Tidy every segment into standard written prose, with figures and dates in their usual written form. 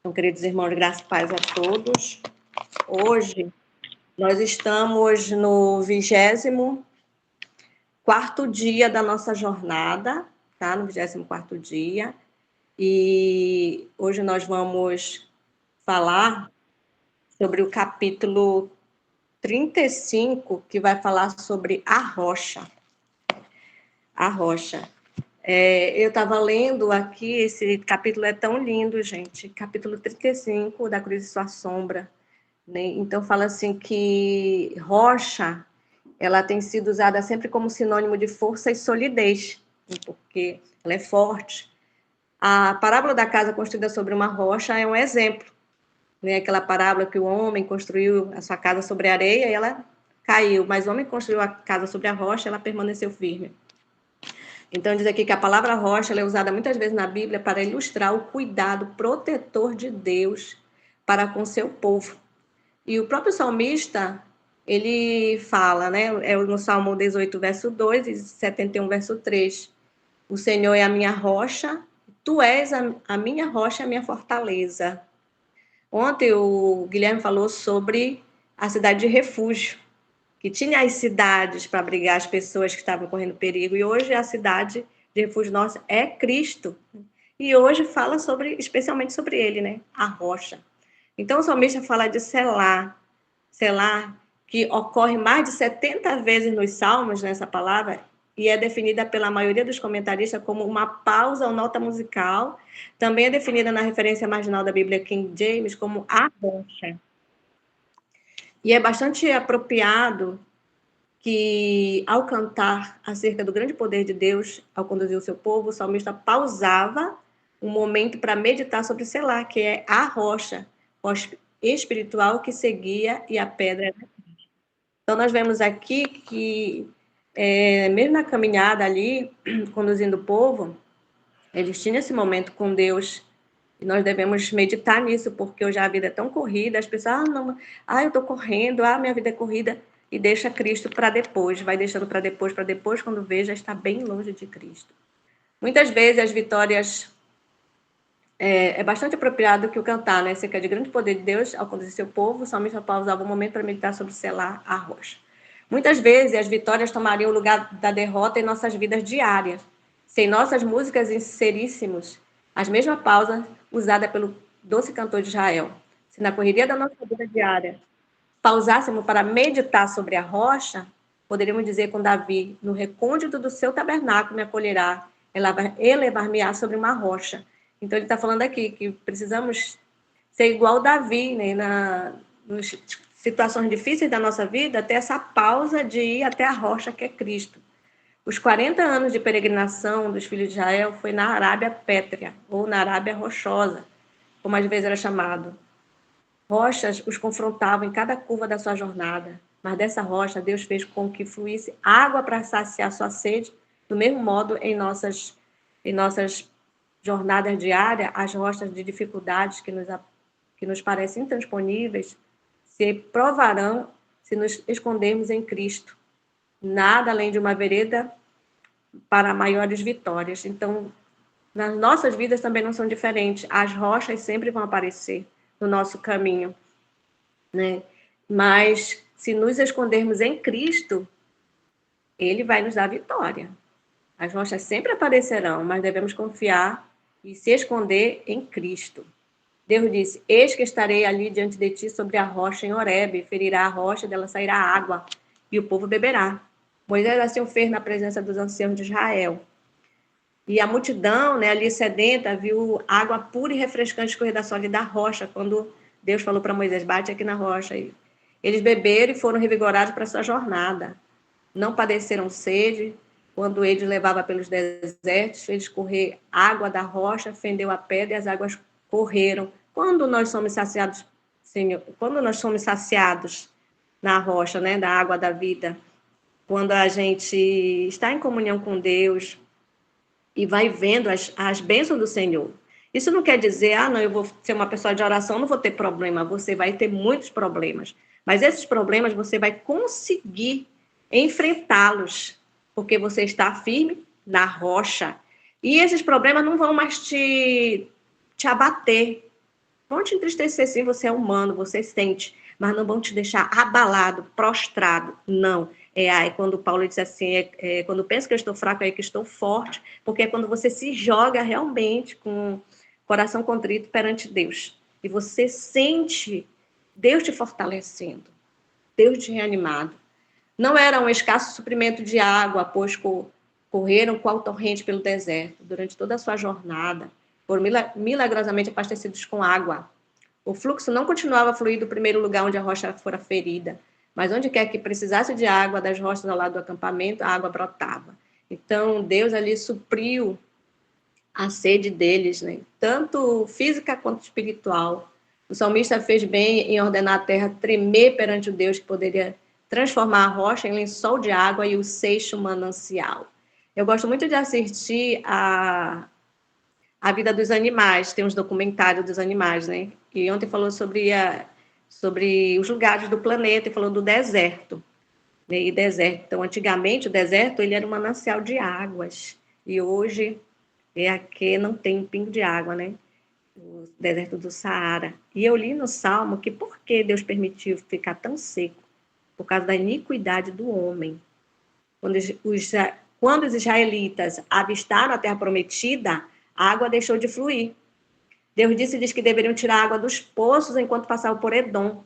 Então, queridos irmãos, graças e paz a todos. Hoje, nós estamos no 24º dia da nossa jornada, tá? No 24º dia. E hoje nós vamos falar sobre o capítulo 35, que vai falar sobre a rocha. A rocha. Eu estava lendo aqui, esse capítulo é tão lindo, gente. Capítulo 35 da Cruz e Sua Sombra. Né? Então, fala assim que rocha, ela tem sido usada sempre como sinônimo de força e solidez, porque ela é forte. A parábola da casa construída sobre uma rocha é um exemplo. Né? Aquela parábola que o homem construiu a sua casa sobre a areia e ela caiu, mas o homem construiu a casa sobre a rocha, ela permaneceu firme. Então, diz aqui que a palavra rocha ela é usada muitas vezes na Bíblia para ilustrar o cuidado protetor de Deus para com seu povo. E o próprio salmista, ele fala, né? É no Salmo 18, verso 2 e 71, verso 3. O Senhor é a minha rocha, tu és a minha rocha, a minha fortaleza. Ontem o Guilherme falou sobre a cidade de refúgio, que tinha as cidades para abrigar as pessoas que estavam correndo perigo, e hoje a cidade de refúgio nossa é Cristo. E hoje fala especialmente sobre ele, né? A rocha. Então o salmista fala de Selá, que ocorre mais de 70 vezes nos salmos, nessa palavra, e é definida pela maioria dos comentaristas como uma pausa ou nota musical. Também é definida na referência marginal da Bíblia King James como a rocha. E é bastante apropriado que, ao cantar acerca do grande poder de Deus ao conduzir o seu povo, o salmista pausava um momento para meditar sobre Selá, que é a rocha espiritual que seguia e a pedra. Então, nós vemos aqui que, mesmo na caminhada ali, conduzindo o povo, eles tinham esse momento com Deus. E nós devemos meditar nisso, porque hoje a vida é tão corrida, as pessoas, eu estou correndo, minha vida é corrida, e deixa Cristo para depois, vai deixando para depois, quando vê, já está bem longe de Cristo. Muitas vezes as vitórias é bastante apropriado que o cantar, né? Acerca de grande poder de Deus ao conduzir seu povo, o salmista pausava um momento para meditar sobre Selá, a rocha. Muitas vezes as vitórias tomariam o lugar da derrota em nossas vidas diárias. Se em nossas músicas inseríssemos as mesmas pausas usadas pelo doce cantor de Israel. Se na correria da nossa vida diária pausássemos para meditar sobre a rocha, poderíamos dizer com Davi, no recôndito do seu tabernáculo me acolherá, elevar-me-á sobre uma rocha. Então ele está falando aqui que precisamos ser igual Davi, né, nas situações difíceis da nossa vida, ter essa pausa de ir até a rocha que é Cristo. Os 40 anos de peregrinação dos filhos de Israel foi na Arábia Pétrea, ou na Arábia Rochosa, como às vezes era chamado. Rochas os confrontavam em cada curva da sua jornada, mas dessa rocha Deus fez com que fluísse água para saciar sua sede, do mesmo modo em nossas jornadas diárias, as rochas de dificuldades que nos parecem intransponíveis se provarão se nos escondermos em Cristo. Nada além de uma vereda para maiores vitórias. Então, nas nossas vidas também não são diferentes. As rochas sempre vão aparecer no nosso caminho, né? Mas se nos escondermos em Cristo, Ele vai nos dar vitória. As rochas sempre aparecerão, mas devemos confiar e se esconder em Cristo. Deus disse, eis que estarei ali diante de ti sobre a rocha em Horebe, ferirá a rocha, dela sairá água, e o povo beberá. Moisés assim o fez na presença dos anciãos de Israel. E a multidão, né, ali sedenta, viu água pura e refrescante escorrer da sólida da rocha, quando Deus falou para Moisés, bate aqui na rocha. Eles beberam e foram revigorados para a sua jornada. Não padeceram sede, quando ele levava pelos desertos, fez escorrer água da rocha, fendeu a pedra e as águas correram. Quando nós somos saciados, Senhor, quando nós somos saciados na rocha, né, da água da vida, quando a gente está em comunhão com Deus e vai vendo as bênçãos do Senhor. Isso não quer dizer, não, eu vou ser uma pessoa de oração, não vou ter problema. Você vai ter muitos problemas. Mas esses problemas você vai conseguir enfrentá-los, porque você está firme na rocha. E esses problemas não vão mais te abater, Vão te entristecer, sim, você é humano, você sente, mas não vão te deixar abalado, prostrado, não. É quando Paulo diz assim, quando penso que eu estou fraco, é que estou forte, porque é quando você se joga realmente com coração contrito perante Deus, e você sente Deus te fortalecendo, Deus te reanimado. Não era um escasso suprimento de água, pois correram qual torrente pelo deserto, durante toda a sua jornada, foram milagrosamente abastecidos com água. O fluxo não continuava a fluir do primeiro lugar onde a rocha fora ferida, mas onde quer que precisasse de água das rochas ao lado do acampamento, a água brotava. Então, Deus ali supriu a sede deles, né? Tanto física quanto espiritual. O salmista fez bem em ordenar a terra tremer perante o Deus que poderia transformar a rocha em lençol de água e o seixo manancial. Eu gosto muito de assistir a vida dos animais, tem uns documentários dos animais, né? E ontem falou sobre os lugares do planeta e falou do deserto, né? E deserto. Então, antigamente, o deserto ele era um manancial de águas. E hoje é aqui não tem um pingo de água, né? O deserto do Saara. E eu li no Salmo que por que Deus permitiu ficar tão seco? Por causa da iniquidade do homem. Quando os israelitas avistaram a terra prometida, a água deixou de fluir. Deus diz que deveriam tirar a água dos poços enquanto passavam por Edom.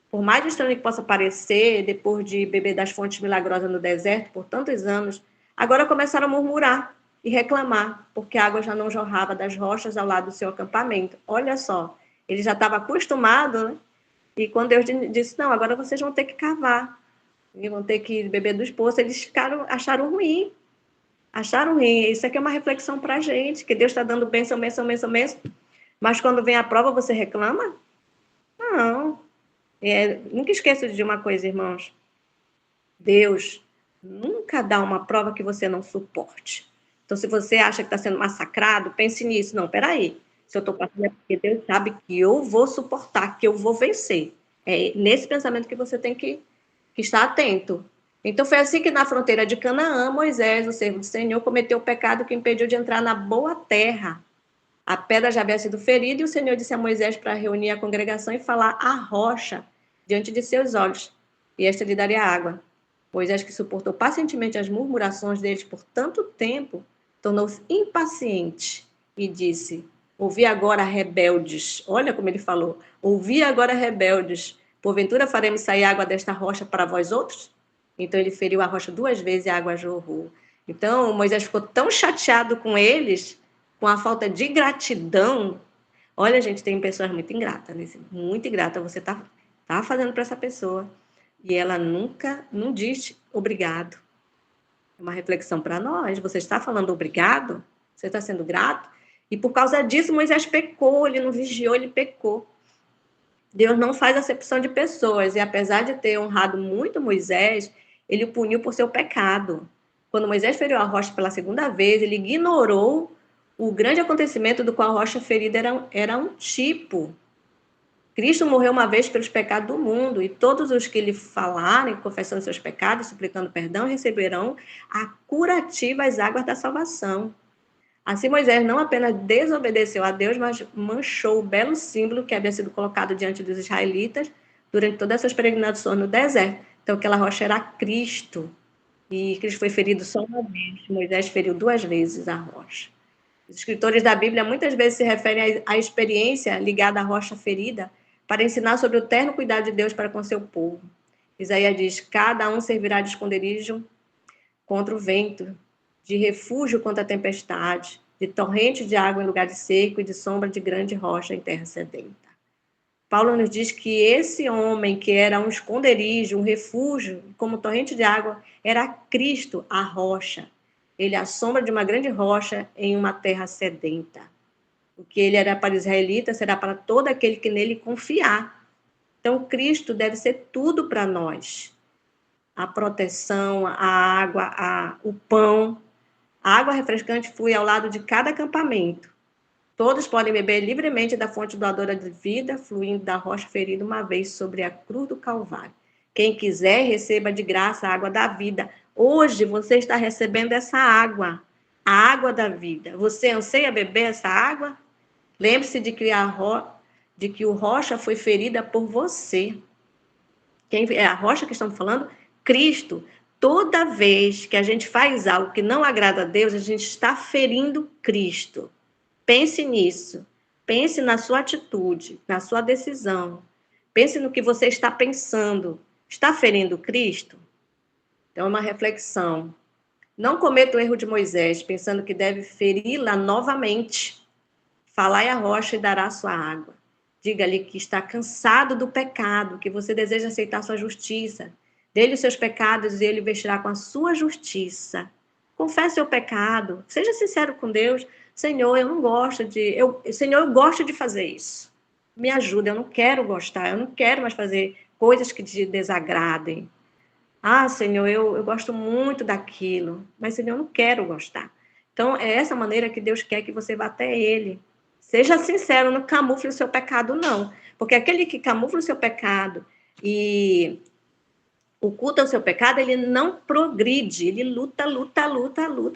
Por mais estranho que possa parecer, depois de beber das fontes milagrosas no deserto por tantos anos, agora começaram a murmurar e reclamar, porque a água já não jorrava das rochas ao lado do seu acampamento. Olha só, ele já estava acostumado, né? E quando Deus disse, não, agora vocês vão ter que cavar, e vão ter que beber dos poços, eles acharam ruim. Acharam ruim. Isso aqui é uma reflexão para a gente, que Deus está dando bênção, bênção, bênção, bênção. Mas quando vem a prova, você reclama? Não. Nunca esqueça de uma coisa, irmãos. Deus nunca dá uma prova que você não suporte. Então, se você acha que está sendo massacrado, pense nisso. Não, peraí. Se eu estou passando é porque Deus sabe que eu vou suportar, que eu vou vencer. É nesse pensamento que você tem que estar atento. Então, foi assim que na fronteira de Canaã, Moisés, o servo do Senhor, cometeu o pecado que impediu de entrar na boa terra. A pedra já havia sido ferida e o Senhor disse a Moisés para reunir a congregação e falar à rocha diante de seus olhos, e esta lhe daria água. Moisés, que suportou pacientemente as murmurações deles por tanto tempo, tornou-se impaciente e disse: ouvi agora, rebeldes. Olha como ele falou: ouvi agora, rebeldes. Porventura faremos sair água desta rocha para vós outros? Então ele feriu a rocha 2 vezes e a água jorrou. Então Moisés ficou tão chateado com eles, com a falta de gratidão. Olha, gente, tem pessoas muito ingratas, né? Muito ingrata. Você tá fazendo para essa pessoa e ela nunca não diz obrigado. É uma reflexão para nós. Você está falando obrigado? Você está sendo grato? E por causa disso, Moisés pecou, ele não vigiou, ele pecou. Deus não faz acepção de pessoas, e apesar de ter honrado muito Moisés, ele o puniu por seu pecado. Quando Moisés feriu a rocha pela segunda vez, ele ignorou o grande acontecimento do qual a rocha ferida era um tipo. Cristo morreu uma vez pelos pecados do mundo, e todos os que lhe falarem, confessando seus pecados, suplicando perdão, receberão a curativa às águas da salvação. Assim, Moisés não apenas desobedeceu a Deus, mas manchou o belo símbolo que havia sido colocado diante dos israelitas durante todas as suas peregrinações no deserto. Então, aquela rocha era Cristo. E Cristo foi ferido só uma vez. Moisés feriu 2 vezes a rocha. Os escritores da Bíblia muitas vezes se referem à experiência ligada à rocha ferida para ensinar sobre o terno cuidado de Deus para com seu povo. Isaías diz: cada um servirá de esconderijo contra o vento, de refúgio contra a tempestade, de torrente de água em lugar de seco e de sombra de grande rocha em terra sedenta. Paulo nos diz que esse homem, que era um esconderijo, um refúgio, como torrente de água, era Cristo, a rocha. Ele é a sombra de uma grande rocha em uma terra sedenta. O que ele era para os israelitas será para todo aquele que nele confiar. Então, Cristo deve ser tudo para nós. A proteção, a água, o pão. A água refrescante flui ao lado de cada acampamento. Todos podem beber livremente da fonte doadora de vida, fluindo da rocha ferida uma vez sobre a cruz do Calvário. Quem quiser, receba de graça a água da vida. Hoje você está recebendo essa água, a água da vida. Você anseia beber essa água? Lembre-se de de que o rocha foi ferida por você. Quem é a rocha que estamos falando? Cristo. Toda vez que a gente faz algo que não agrada a Deus, a gente está ferindo Cristo. Pense nisso. Pense na sua atitude, na sua decisão. Pense no que você está pensando. Está ferindo Cristo? Então, é uma reflexão. Não cometa o erro de Moisés, pensando que deve feri-la novamente. Falai à rocha e dará sua água. Diga-lhe que está cansado do pecado, que você deseja aceitar sua justiça. Dê-lhe os seus pecados e ele vestirá com a sua justiça. Confesse seu pecado. Seja sincero com Deus. Senhor, eu não gosto de... Senhor, eu gosto de fazer isso. Me ajuda, eu não quero gostar. Eu não quero mais fazer coisas que te desagradem. Ah, Senhor, eu gosto muito daquilo. Mas, Senhor, eu não quero gostar. Então, é essa maneira que Deus quer que você vá até Ele. Seja sincero, não camufle o seu pecado, não. Porque aquele que camufla o seu pecado e oculta o seu pecado, ele não progride. Ele luta,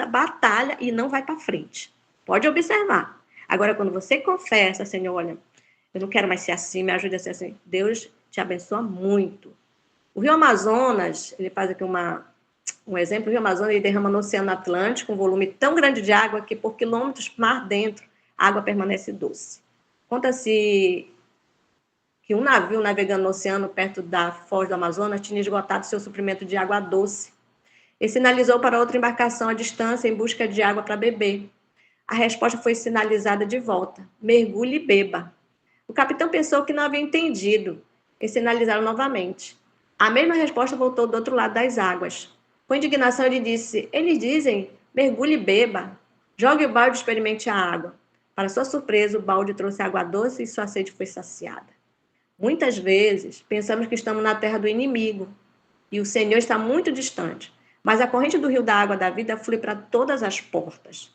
batalha e não vai para frente. Pode observar. Agora, quando você confessa, Senhor, olha, eu não quero mais ser assim, me ajude a ser assim. Deus te abençoa muito. O Rio Amazonas, ele faz aqui um exemplo, o Rio Amazonas ele derrama no Oceano Atlântico um volume tão grande de água que por quilômetros mar dentro a água permanece doce. Conta-se que um navio navegando no oceano perto da foz do Amazonas tinha esgotado seu suprimento de água doce e sinalizou para outra embarcação à distância em busca de água para beber. A resposta foi sinalizada de volta: mergulhe e beba. O capitão pensou que não havia entendido e sinalizaram novamente. A mesma resposta voltou do outro lado das águas. Com indignação, ele disse: eles dizem, mergulhe e beba. Jogue o balde e experimente a água. Para sua surpresa, o balde trouxe água doce e sua sede foi saciada. Muitas vezes, pensamos que estamos na terra do inimigo e o Senhor está muito distante, mas a corrente do rio da água da vida flui para todas as portas.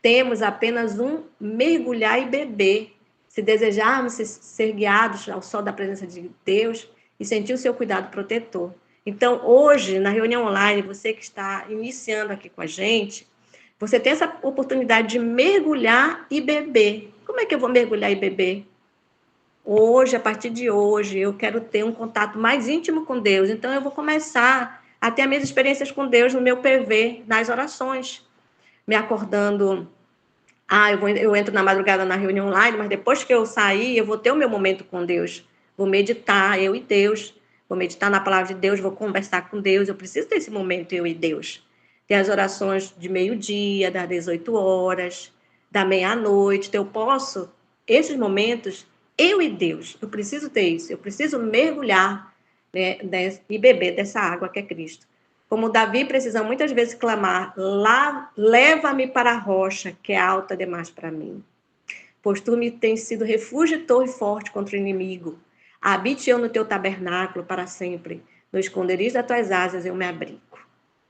Temos apenas um mergulhar e beber. Se desejarmos ser guiados ao sol da presença de Deus e sentir o seu cuidado protetor. Então, hoje, na reunião online, você que está iniciando aqui com a gente, você tem essa oportunidade de mergulhar e beber. Como é que eu vou mergulhar e beber? Hoje, a partir de hoje, eu quero ter um contato mais íntimo com Deus. Então, eu vou começar a ter as minhas experiências com Deus no meu PV, nas orações, me acordando. Eu entro na madrugada na reunião online, mas depois que eu sair, eu vou ter o meu momento com Deus. Vou meditar, eu e Deus. Vou meditar na palavra de Deus, vou conversar com Deus. Eu preciso desse momento, eu e Deus. Tem as orações de meio-dia, das 18 horas, da meia-noite. Então, eu posso, esses momentos, eu e Deus. Eu preciso ter isso. Eu preciso mergulhar, né, e beber dessa água que é Cristo. Como Davi precisa muitas vezes clamar: leva-me para a rocha, que é alta demais para mim. Pois tu me tens sido refúgio e torre forte contra o inimigo. Habite eu no teu tabernáculo para sempre. No esconderijo das tuas asas eu me abrigo.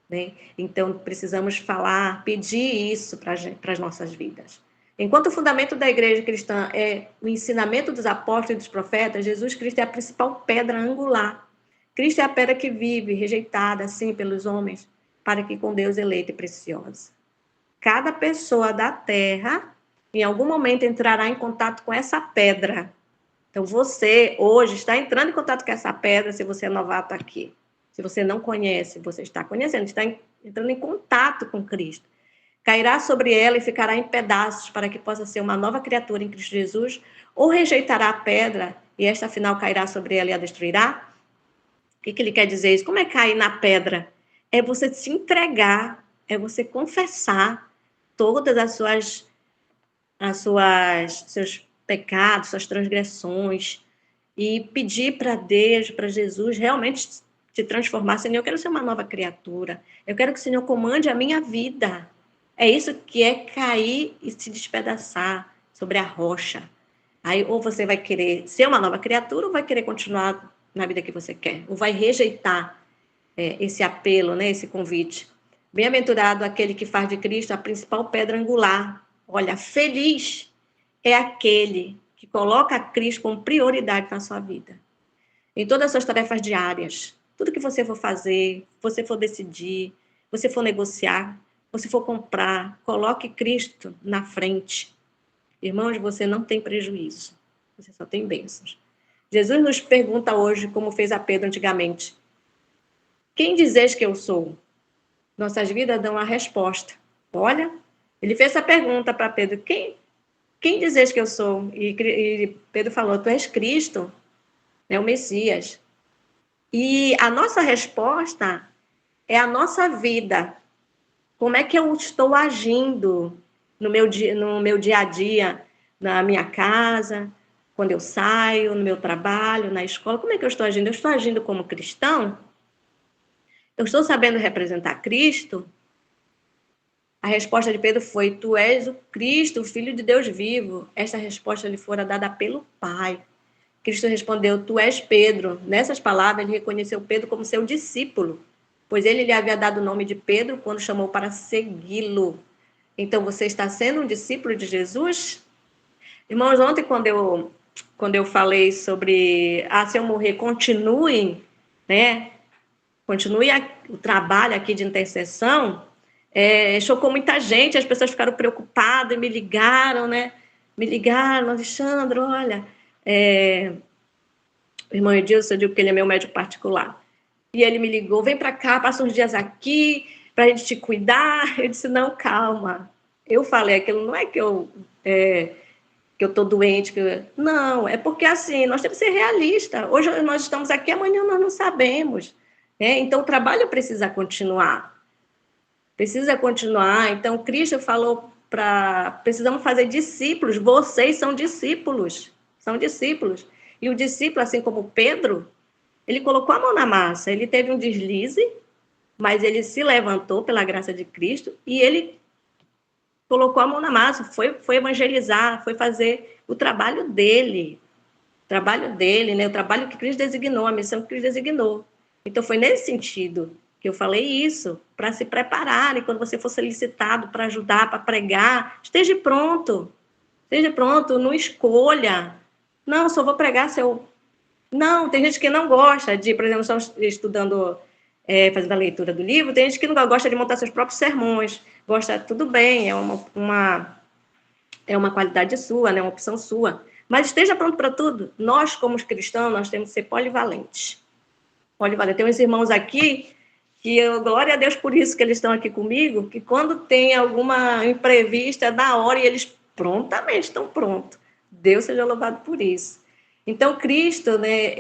Né? Então, precisamos falar, pedir isso para as nossas vidas. Enquanto o fundamento da igreja cristã é o ensinamento dos apóstolos e dos profetas, Jesus Cristo é a principal pedra angular. Cristo é a pedra que vive, rejeitada, assim, pelos homens, para que com Deus eleita e preciosa. Cada pessoa da terra, em algum momento, entrará em contato com essa pedra. Então, você, hoje, está entrando em contato com essa pedra, se você é novato aqui. Se você não conhece, você está conhecendo, está entrando em contato com Cristo. Cairá sobre ela e ficará em pedaços, para que possa ser uma nova criatura em Cristo Jesus, ou rejeitará a pedra, e esta, afinal, cairá sobre ela e a destruirá? O que ele quer dizer isso? Como é cair na pedra? É você se entregar, é você confessar todas seus pecados, suas transgressões, e pedir para Deus, para Jesus, realmente te transformar. Senhor, eu quero ser uma nova criatura. Eu quero que o Senhor comande a minha vida. É isso que é cair e se despedaçar sobre a rocha. Aí, ou você vai querer ser uma nova criatura, ou vai querer continuar na vida que você quer, ou vai rejeitar esse apelo, né, esse convite. Bem-aventurado aquele que faz de Cristo a principal pedra angular. Olha, feliz é aquele que coloca a Cristo como prioridade na sua vida. Em todas as suas tarefas diárias, tudo que você for fazer, você for decidir, você for negociar, você for comprar, coloque Cristo na frente. Irmãos, você não tem prejuízo. você só tem bênçãos. Jesus nos pergunta hoje, como fez a Pedro antigamente: quem dizes que eu sou? Nossas vidas dão a resposta. Olha, ele fez essa pergunta para Pedro: quem dizes que eu sou? E Pedro falou: tu és Cristo, é o Messias. E a nossa resposta é a nossa vida. Como é que eu estou agindo no meu dia a dia, na minha casa, quando eu saio, no meu trabalho, na escola? Como é que eu estou agindo? Eu estou agindo como cristão? Eu estou sabendo representar Cristo? A resposta de Pedro foi: tu és o Cristo, o Filho de Deus vivo. Esta resposta lhe fora dada pelo Pai. Cristo respondeu: tu és Pedro. Nessas palavras, ele reconheceu Pedro como seu discípulo, pois ele lhe havia dado o nome de Pedro quando chamou para segui-lo. Então, você está sendo um discípulo de Jesus? Irmãos, ontem, quando eu falei sobre, se eu morrer, continuem, né? Continue o trabalho aqui de intercessão, chocou muita gente, as pessoas ficaram preocupadas e me ligaram, né? Me ligaram: Alexandre, olha, o irmão Edilson, eu digo que ele é meu médico particular. E ele me ligou: vem para cá, passa uns dias aqui, para a gente te cuidar. Eu disse: não, calma. Eu falei aquilo, não é que eu estou doente. Não, é porque assim, nós temos que ser realistas. Hoje nós estamos aqui, amanhã nós não sabemos. Então, o trabalho precisa continuar. Precisa continuar. Então, Cristo falou precisamos fazer discípulos. Vocês são discípulos. São discípulos. E o discípulo, assim como Pedro, ele colocou a mão na massa. Ele teve um deslize, mas ele se levantou pela graça de Cristo e ele colocou a mão na massa, foi evangelizar, foi fazer o trabalho dele. O trabalho dele, né? O trabalho que Cristo designou, a missão que Cristo designou. Então, foi nesse sentido que eu falei isso, para se prepararem, quando você for solicitado para ajudar, para pregar, esteja pronto, não escolha. Não, só vou pregar se eu... Não, tem gente que não gosta de, por exemplo, estamos estudando, fazendo a leitura do livro, tem gente que não gosta de montar seus próprios sermões, gosta, tudo bem, é uma qualidade sua, né, uma opção sua, mas esteja pronto para tudo. Nós, como cristãos, nós temos que ser polivalentes. Tem uns irmãos aqui que eu, glória a Deus por isso que eles estão aqui comigo, que quando tem alguma imprevista, na hora, e eles prontamente estão prontos. Deus seja louvado por isso. Então, Cristo, né,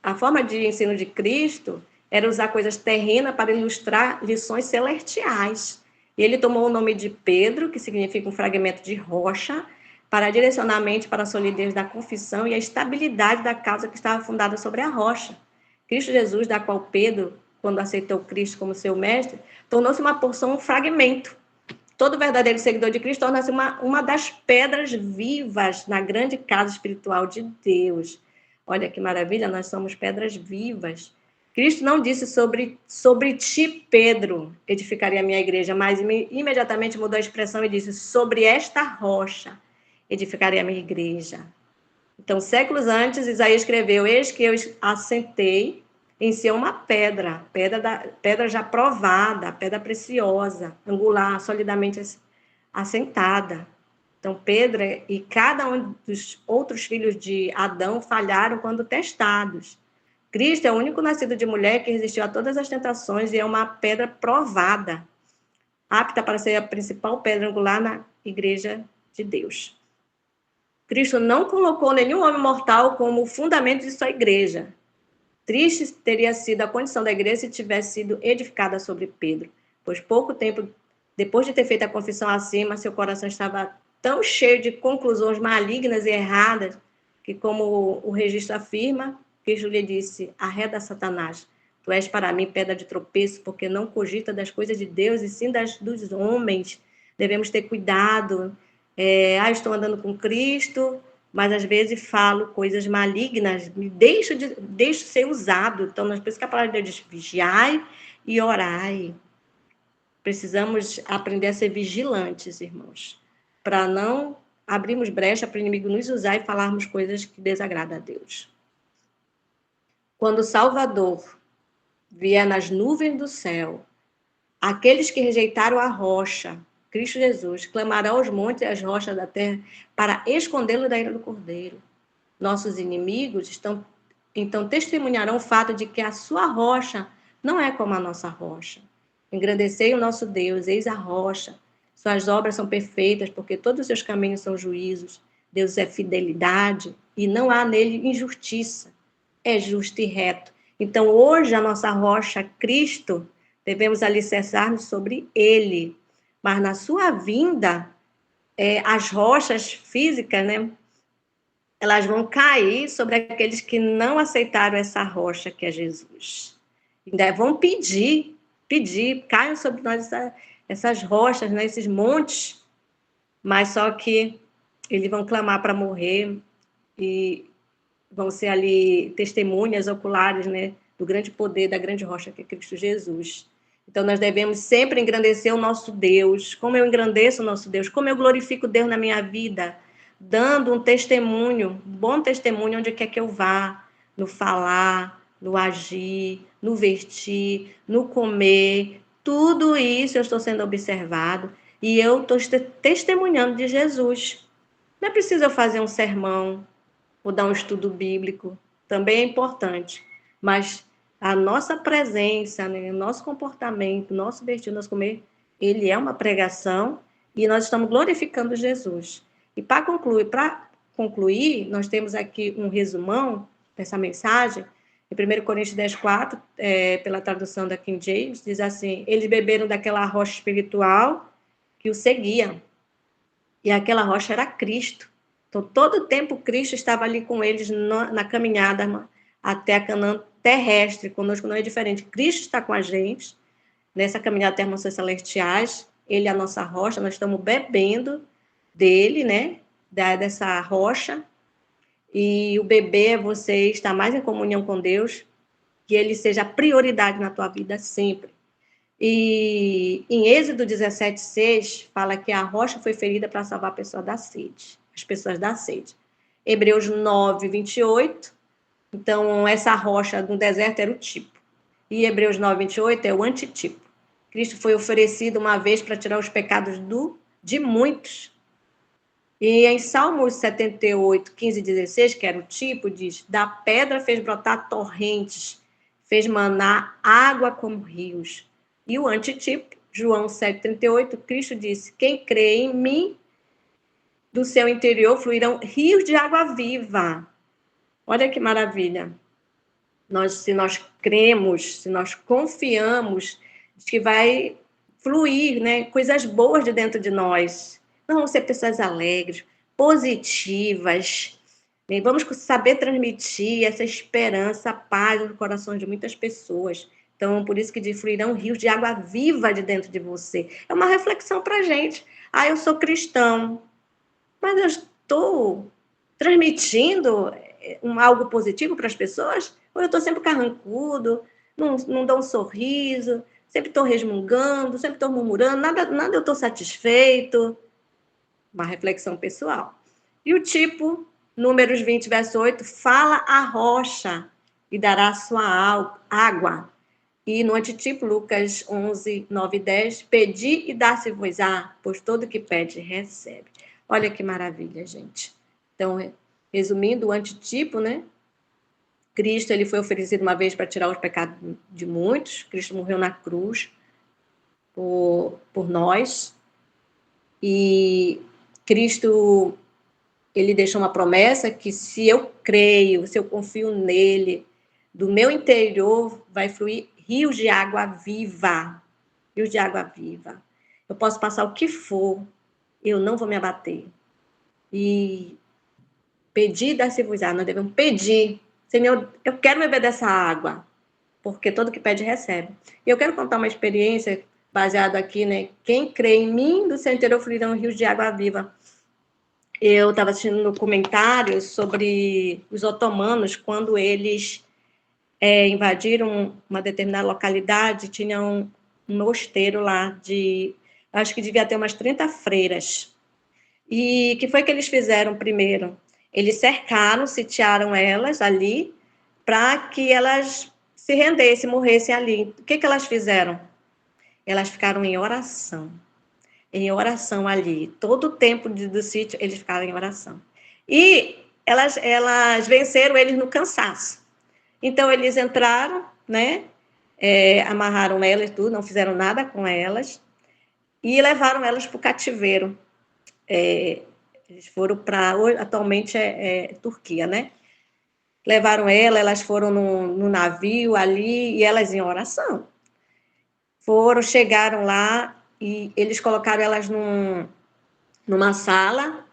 a forma de ensino de Cristo era usar coisas terrenas para ilustrar lições celestiais. E ele tomou o nome de Pedro, que significa um fragmento de rocha, para direcionar a mente para a solidez da confissão e a estabilidade da causa que estava fundada sobre a rocha. Cristo Jesus, da qual Pedro, quando aceitou Cristo como seu mestre, tornou-se uma porção, um fragmento. Todo verdadeiro seguidor de Cristo torna-se uma das pedras vivas na grande casa espiritual de Deus. Olha que maravilha, nós somos pedras vivas. Cristo não disse sobre ti, Pedro, edificaria a minha igreja, mas imediatamente mudou a expressão e disse: sobre esta rocha edificaria a minha igreja. Então, séculos antes, Isaías escreveu: eis que eu assentei em si uma pedra já provada, pedra preciosa, angular, solidamente assentada. Então, Pedro e cada um dos outros filhos de Adão falharam quando testados. Cristo é o único nascido de mulher que resistiu a todas as tentações e é uma pedra provada, apta para ser a principal pedra angular na igreja de Deus. Cristo não colocou nenhum homem mortal como fundamento de sua igreja. Triste teria sido a condição da igreja se tivesse sido edificada sobre Pedro, pois pouco tempo depois de ter feito a confissão acima, seu coração estava tão cheio de conclusões malignas e erradas que, como o registro afirma, Cristo lhe disse: arreda, Satanás, tu és para mim pedra de tropeço, porque não cogita das coisas de Deus e sim dos homens. Devemos ter cuidado. Estou andando com Cristo, mas às vezes falo coisas malignas, me deixo ser usado. Então, por isso que a palavra de Deus diz: vigiai e orai. Precisamos aprender a ser vigilantes, irmãos, para não abrirmos brecha para o inimigo nos usar e falarmos coisas que desagradam a Deus. Quando o Salvador vier nas nuvens do céu, aqueles que rejeitaram a rocha, Cristo Jesus, clamará aos montes e às rochas da terra para escondê-lo da ira do Cordeiro. Nossos inimigos então testemunharão o fato de que a sua rocha não é como a nossa rocha. Engrandecei o nosso Deus, eis a rocha. Suas obras são perfeitas, porque todos os seus caminhos são juízos. Deus é fidelidade e não há nele injustiça. É justo e reto. Então, hoje, a nossa rocha, Cristo, devemos alicerçar-nos sobre ele. Mas na sua vinda, as rochas físicas, né, elas vão cair sobre aqueles que não aceitaram essa rocha que é Jesus. Ainda vão pedir, caiam sobre nós essas rochas, né, esses montes, mas só que eles vão clamar para morrer e vão ser ali testemunhas oculares, né, do grande poder da grande rocha que é Cristo Jesus. Então, nós devemos sempre engrandecer o nosso Deus. Como eu engrandeço o nosso Deus? Como eu glorifico Deus na minha vida? Dando um testemunho, um bom testemunho onde quer que eu vá, no falar, no agir, no vestir, no comer. Tudo isso eu estou sendo observado e eu estou testemunhando de Jesus. Não é preciso eu fazer um sermão ou dar um estudo bíblico, também é importante, mas a nossa presença, né, nosso comportamento, nosso vestir, nosso comer, ele é uma pregação e nós estamos glorificando Jesus. E para concluir, nós temos aqui um resumão dessa mensagem, em 1 Coríntios 10:4, pela tradução da King James, diz assim: eles beberam daquela rocha espiritual que o seguia, e aquela rocha era Cristo. Então, todo o tempo, Cristo estava ali com eles na caminhada até a Canaã terrestre. Conosco não é diferente. Cristo está com a gente nessa caminhada até as mansões celestiais. Ele é a nossa rocha. Nós estamos bebendo dele, né? Dessa rocha. E o beber é você estar mais em comunhão com Deus. Que ele seja a prioridade na tua vida sempre. E em Êxodo 17:6 fala que a rocha foi ferida para salvar a pessoa da sede, as pessoas da sede. Hebreus 9:28, então essa rocha no deserto era o tipo. E Hebreus 9:28 é o antitipo. Cristo foi oferecido uma vez para tirar os pecados de muitos. E em Salmos 78:15-16, que era o tipo, diz: da pedra fez brotar torrentes, fez manar água como rios. E o antitipo, João 7:38, Cristo disse: quem crê em mim, do seu interior fluirão rios de água viva. Olha que maravilha. Se nós cremos, se nós confiamos, que vai fluir, né, coisas boas de dentro de nós. Nós vamos ser pessoas alegres, positivas, né? Vamos saber transmitir essa esperança, paz no coração de muitas pessoas. Então, por isso que fluirão rios de água viva de dentro de você. É uma reflexão para a gente. Eu sou cristão, mas eu estou transmitindo algo positivo para as pessoas? Ou eu estou sempre carrancudo, não dou um sorriso, sempre estou resmungando, sempre estou murmurando, nada eu estou satisfeito? Uma reflexão pessoal. E o tipo, Números 20:8, fala a rocha e dará sua água. E no antitipo, Lucas 11:9-10, pedi e dá-se-vos-á, pois todo que pede, recebe. Olha que maravilha, gente. Então, resumindo, o antitipo, né? Cristo, ele foi oferecido uma vez para tirar os pecados de muitos. Cristo morreu na cruz por nós. E Cristo, ele deixou uma promessa que se eu creio, se eu confio nele, do meu interior vai fluir rios de água viva. Rios de água viva. Eu posso passar o que for, eu não vou me abater. E pedir, dar-se-vos-á. Nós devemos pedir. Senhor, eu quero beber dessa água, porque todo que pede, recebe. E eu quero contar uma experiência baseada aqui, né? Quem crê em mim, do seu interior fluirão rios de água viva. Eu estava assistindo um documentário sobre os otomanos, quando eles invadiram uma determinada localidade, tinha um mosteiro lá acho que devia ter umas 30 freiras. E o que foi que eles fizeram primeiro? Eles cercaram, sitiaram elas ali, para que elas se rendessem, morressem ali. O que elas fizeram? Elas ficaram em oração. em oração ali. Todo o tempo do sítio, eles ficavam em oração. E elas venceram eles no cansaço. Então, eles entraram, né? Amarraram elas, tudo, não fizeram nada com elas, e levaram elas para o cativeiro. Eles foram para, atualmente Turquia, né? Levaram elas foram no navio ali, e elas em oração. Chegaram lá, e eles colocaram elas numa sala,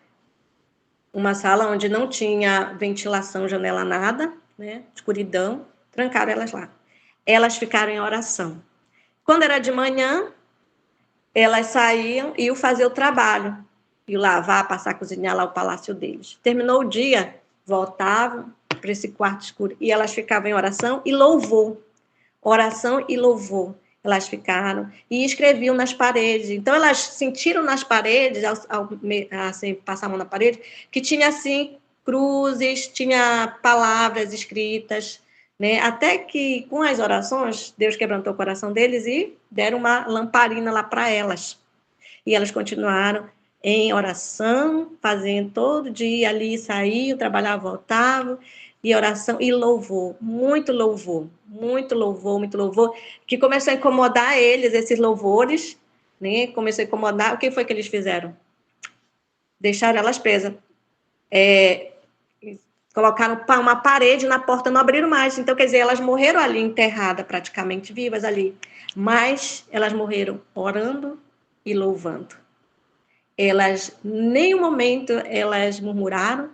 uma sala onde não tinha ventilação, janela, nada, né? Escuridão, trancaram elas lá. Elas ficaram em oração. Quando era de manhã, elas saíam e iam fazer o trabalho, iam lavar, passar, cozinhar lá o palácio deles. Terminou o dia, voltavam para esse quarto escuro e elas ficavam em oração e louvor. Oração e louvor. Elas ficaram e escreviam nas paredes. Então, elas sentiram nas paredes, assim, passar a mão na parede, que tinha, assim, cruzes, tinha palavras escritas, né? Até que, com as orações, Deus quebrantou o coração deles e deram uma lamparina lá para elas. E elas continuaram em oração, fazendo todo dia ali, saíam, trabalhavam, voltavam, e oração e louvor, muito louvor, muito louvor, muito louvor, que começou a incomodar eles, esses louvores, né? Começou a incomodar. O que foi que eles fizeram? Deixaram elas presas. Colocaram uma parede na porta, não abriram mais. Então, quer dizer, elas morreram ali, enterradas, praticamente vivas ali. Mas elas morreram orando e louvando. Elas, em nenhum momento, elas murmuraram,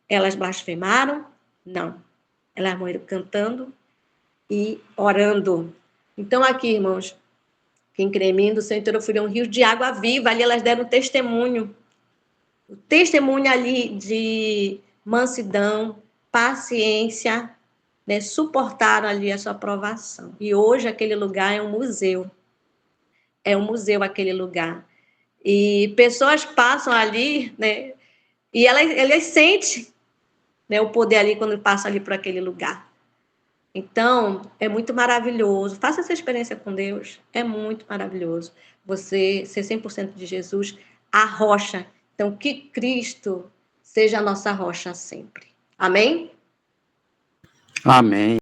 elas blasfemaram, não. Elas morreram cantando e orando. Então, aqui, irmãos, quem crê em mim, do Senhor interior um rio de água viva. Ali elas deram testemunho. O testemunho ali de mansidão, paciência, né? Suportaram ali a sua provação. E hoje aquele lugar é um museu. É um museu aquele lugar. E pessoas passam ali, né? E elas sentem, né, o poder ali quando passam ali por aquele lugar. Então, é muito maravilhoso. Faça essa experiência com Deus. É muito maravilhoso. Você ser 100% de Jesus, a rocha. Então, que Cristo seja a nossa rocha sempre. Amém? Amém.